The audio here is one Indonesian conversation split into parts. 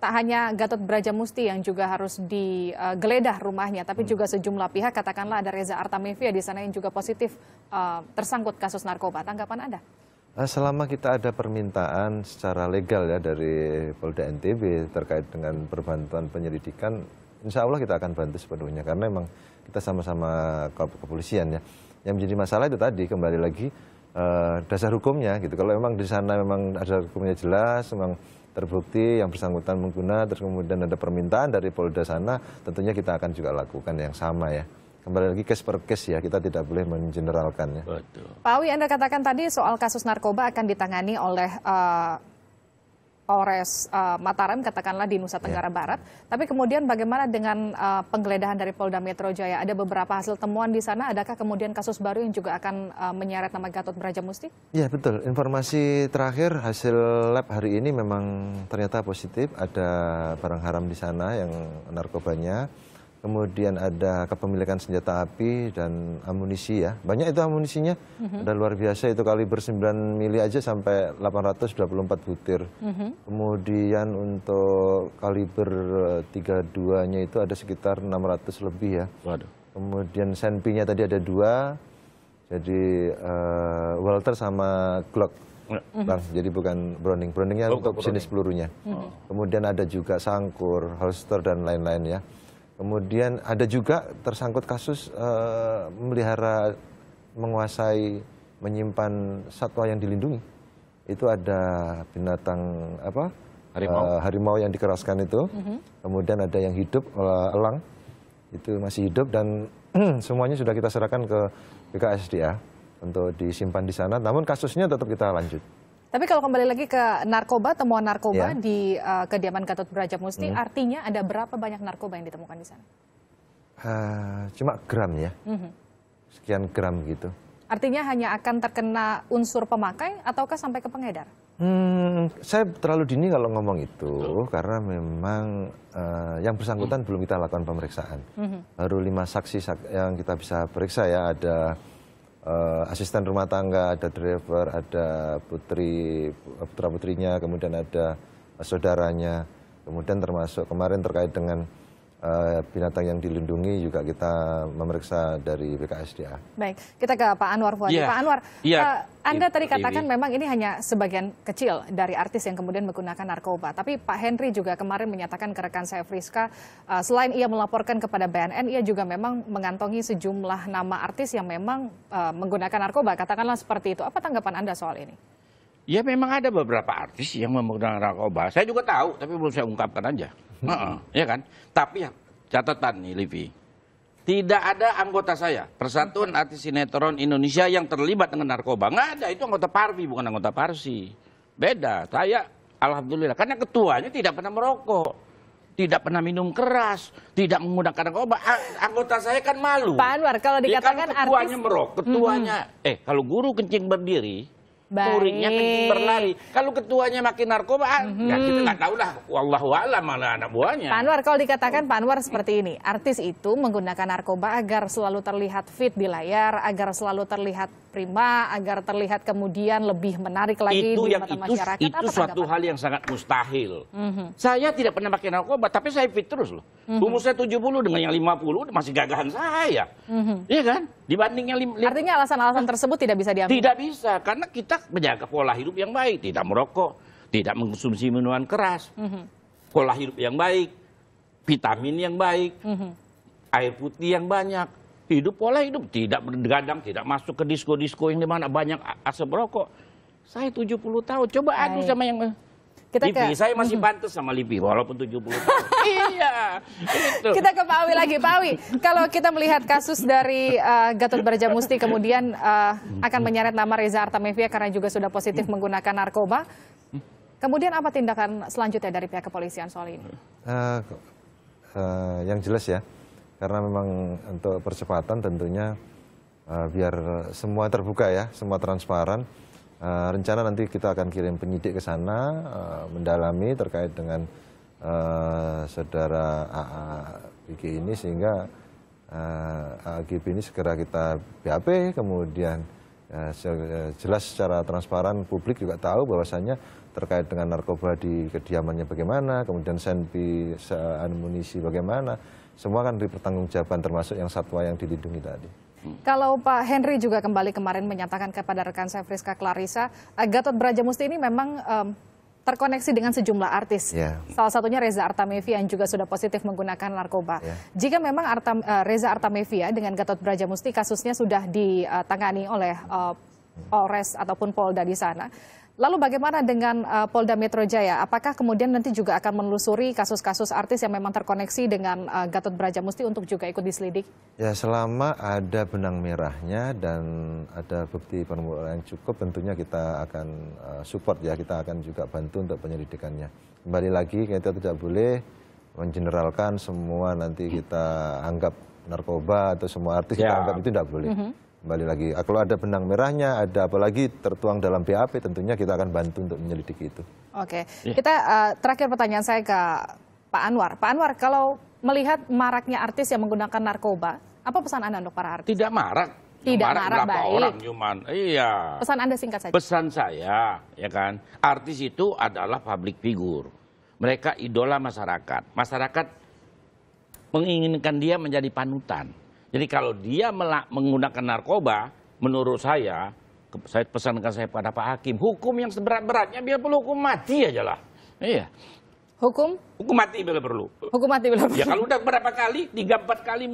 tak hanya Gatot Brajamusti yang juga harus digeledah rumahnya, tapi juga sejumlah pihak, katakanlah ada Reza Artamevia di sana yang juga positif tersangkut kasus narkoba. Tanggapan Anda? Selama kita ada permintaan secara legal ya dari Polda NTB terkait dengan perbantuan penyelidikan, insya Allah kita akan bantu sepenuhnya karena memang kita sama-sama kepolisian ya. Yang menjadi masalah itu tadi kembali lagi dasar hukumnya gitu. Kalau memang di sana memang ada hukumnya jelas, memang terbukti yang bersangkutan mengguna, terus kemudian ada permintaan dari Polda sana, tentunya kita akan juga lakukan yang sama ya. Kembali lagi case per case ya, kita tidak boleh mengeneralkan ya. Betul. Pak Awi, Anda katakan tadi soal kasus narkoba akan ditangani oleh Polres Mataram, katakanlah di Nusa Tenggara Barat. Tapi kemudian bagaimana dengan penggeledahan dari Polda Metro Jaya? Ada beberapa hasil temuan di sana, adakah kemudian kasus baru yang juga akan menyeret nama Gatot Brajamusti? Iya betul, informasi terakhir hasil lab hari ini memang ternyata positif, ada barang haram di sana yang narkobanya. Kemudian ada kepemilikan senjata api dan amunisi ya. Banyak itu amunisinya, ada luar biasa itu kaliber 9 mili aja sampai 824 butir. Kemudian untuk kaliber 32-nya itu ada sekitar 600 lebih ya. Waduh. Kemudian senpinya tadi ada 2, jadi Walter sama Glock. Bang, jadi bukan Browning. Browningnya untuk jenis pelurunya. Kemudian ada juga sangkur, holster dan lain-lain ya. Kemudian ada juga tersangkut kasus memelihara, menguasai, menyimpan satwa yang dilindungi. Itu ada binatang apa? Harimau yang dikeraskan itu. Kemudian ada yang hidup, elang. Itu masih hidup dan semuanya sudah kita serahkan ke BKSDA untuk disimpan di sana. Namun kasusnya tetap kita lanjut. Tapi kalau kembali lagi ke narkoba, temuan narkoba di kediaman Gatot Brajamusti, artinya ada berapa banyak narkoba yang ditemukan di sana? Cuma gram ya, sekian gram gitu. Artinya hanya akan terkena unsur pemakai ataukah sampai ke pengedar? Saya terlalu dini kalau ngomong itu, karena memang yang bersangkutan belum kita lakukan pemeriksaan. Baru 5 saksi yang kita bisa periksa ya, ada asisten rumah tangga, ada driver, ada putra-putrinya, kemudian ada saudaranya, kemudian termasuk kemarin terkait dengan binatang yang dilindungi juga kita memeriksa dari BKSDA. Baik, kita ke Pak Anwar Fuadi. Pak Anwar, Anda tadi katakan memang ini hanya sebagian kecil dari artis yang kemudian menggunakan narkoba. Tapi Pak Henry juga kemarin menyatakan ke rekan saya Friska, selain ia melaporkan kepada BNN, ia juga memang mengantongi sejumlah nama artis yang memang menggunakan narkoba. Katakanlah seperti itu. Apa tanggapan Anda soal ini? Ya memang ada beberapa artis yang menggunakan narkoba. Saya juga tahu, tapi belum saya ungkapkan aja. Ya kan? Tapi catatan nih, Livi. Tidak ada anggota saya, Persatuan Artis Sinetron Indonesia yang terlibat dengan narkoba. Nggak ada, itu anggota Parvi, bukan anggota Parsi. Beda, saya alhamdulillah. Karena ketuanya tidak pernah merokok, tidak pernah minum keras, tidak menggunakan narkoba. Anggota saya kan malu. Pak Anwar, kalau dikatakan kalau ketuanya merokok, ketuanya, kalau guru kencing berdiri, muridnya kencing berlari. Kalau ketuanya makin narkoba, ya kita nggak tahu lah. Wallahu a'lam mana anak buahnya. Pak Anwar, kalau dikatakan Pak Anwar seperti ini, artis itu menggunakan narkoba agar selalu terlihat fit di layar, agar selalu terlihat prima, agar terlihat kemudian lebih menarik lagi di mata masyarakat. Itu suatu hal yang sangat mustahil. Saya tidak pernah pakai narkoba, tapi saya fit terus loh. Umur saya 70 dengan yang 50 masih gagahan saya. Iya kan? Dibanding yang artinya alasan-alasan tersebut tidak bisa diambil? Tidak bisa, karena kita menjaga pola hidup yang baik. Tidak merokok, tidak mengkonsumsi minuman keras. Pola hidup yang baik, vitamin yang baik, air putih yang banyak. Hidup pola hidup, tidak bergadang, tidak masuk ke disko-disko yang dimana banyak asap rokok. Saya 70 tahun, coba adu sama yang... Lipi, saya masih pantas sama Lipi, walaupun 70 tahun. Iya. Itu. Kita ke Pak Awi lagi. Pak Awi, kalau kita melihat kasus dari Gatot Brajamusti kemudian akan menyeret nama Reza Artamevia karena juga sudah positif menggunakan narkoba. Kemudian apa tindakan selanjutnya dari pihak kepolisian soal ini? Yang jelas ya, karena memang untuk percepatan tentunya biar semua terbuka ya, semua transparan. Rencana nanti kita akan kirim penyidik ke sana mendalami terkait dengan saudara AAGB ini sehingga AAGB ini segera kita BAP, kemudian Jelas secara transparan publik juga tahu bahwasannya terkait dengan narkoba di kediamannya bagaimana, kemudian senpi amunisi bagaimana, semua kan dipertanggungjawabkan termasuk yang satwa yang dilindungi tadi. Kalau Pak Henry juga kembali kemarin menyatakan kepada rekan saya Friska Clarissa, Gatot Brajamusti ini memang terkoneksi dengan sejumlah artis. Salah satunya Reza Artamevia yang juga sudah positif menggunakan narkoba. Jika memang Reza Artamevia dengan Gatot Brajamusti kasusnya sudah ditangani oleh Polres ataupun Polda di sana, lalu bagaimana dengan Polda Metro Jaya? Apakah kemudian nanti juga akan menelusuri kasus-kasus artis yang memang terkoneksi dengan Gatot Brajamusti untuk juga ikut diselidik? Ya, selama ada benang merahnya dan ada bukti permulaan yang cukup, tentunya kita akan support ya, kita akan juga bantu untuk penyelidikannya. Kembali lagi, kita tidak boleh mengeneralkan semua nanti kita anggap narkoba atau semua artis kita anggap, itu tidak boleh. Kembali lagi, kalau ada benang merahnya, ada apalagi tertuang dalam BAP, tentunya kita akan bantu untuk menyelidiki itu. Oke, kita terakhir pertanyaan saya ke Pak Anwar. Pak Anwar, kalau melihat maraknya artis yang menggunakan narkoba, apa pesan Anda untuk para artis? Tidak marak. Tidak marak, baik. Orang cuman, iya. Pesan Anda singkat saja. Pesan saya, ya kan, artis itu adalah public figure. Mereka idola masyarakat. Masyarakat menginginkan dia menjadi panutan. Jadi kalau dia menggunakan narkoba, menurut saya pesankan saya pada Pak Hakim, hukum yang seberat-beratnya, bila perlu hukum mati aja lah. Iya. Hukum mati bila perlu. Hukum mati bila perlu. Ya kalau udah berapa kali, 3-4 kali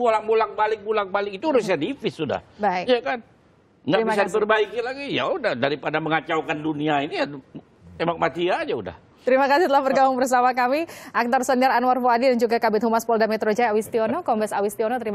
bolak-balik itu residivis sudah. Baik. Ya kan? Nggak bisa diperbaiki lagi. Ya udah, daripada mengacaukan dunia ini, ya, tembak mati aja udah. Terima kasih telah bergabung bersama kami, aktor senior Anwar Fuadi dan juga Kabid Humas Polda Metro Jaya Awistiono, Kombes Awistiono. Terima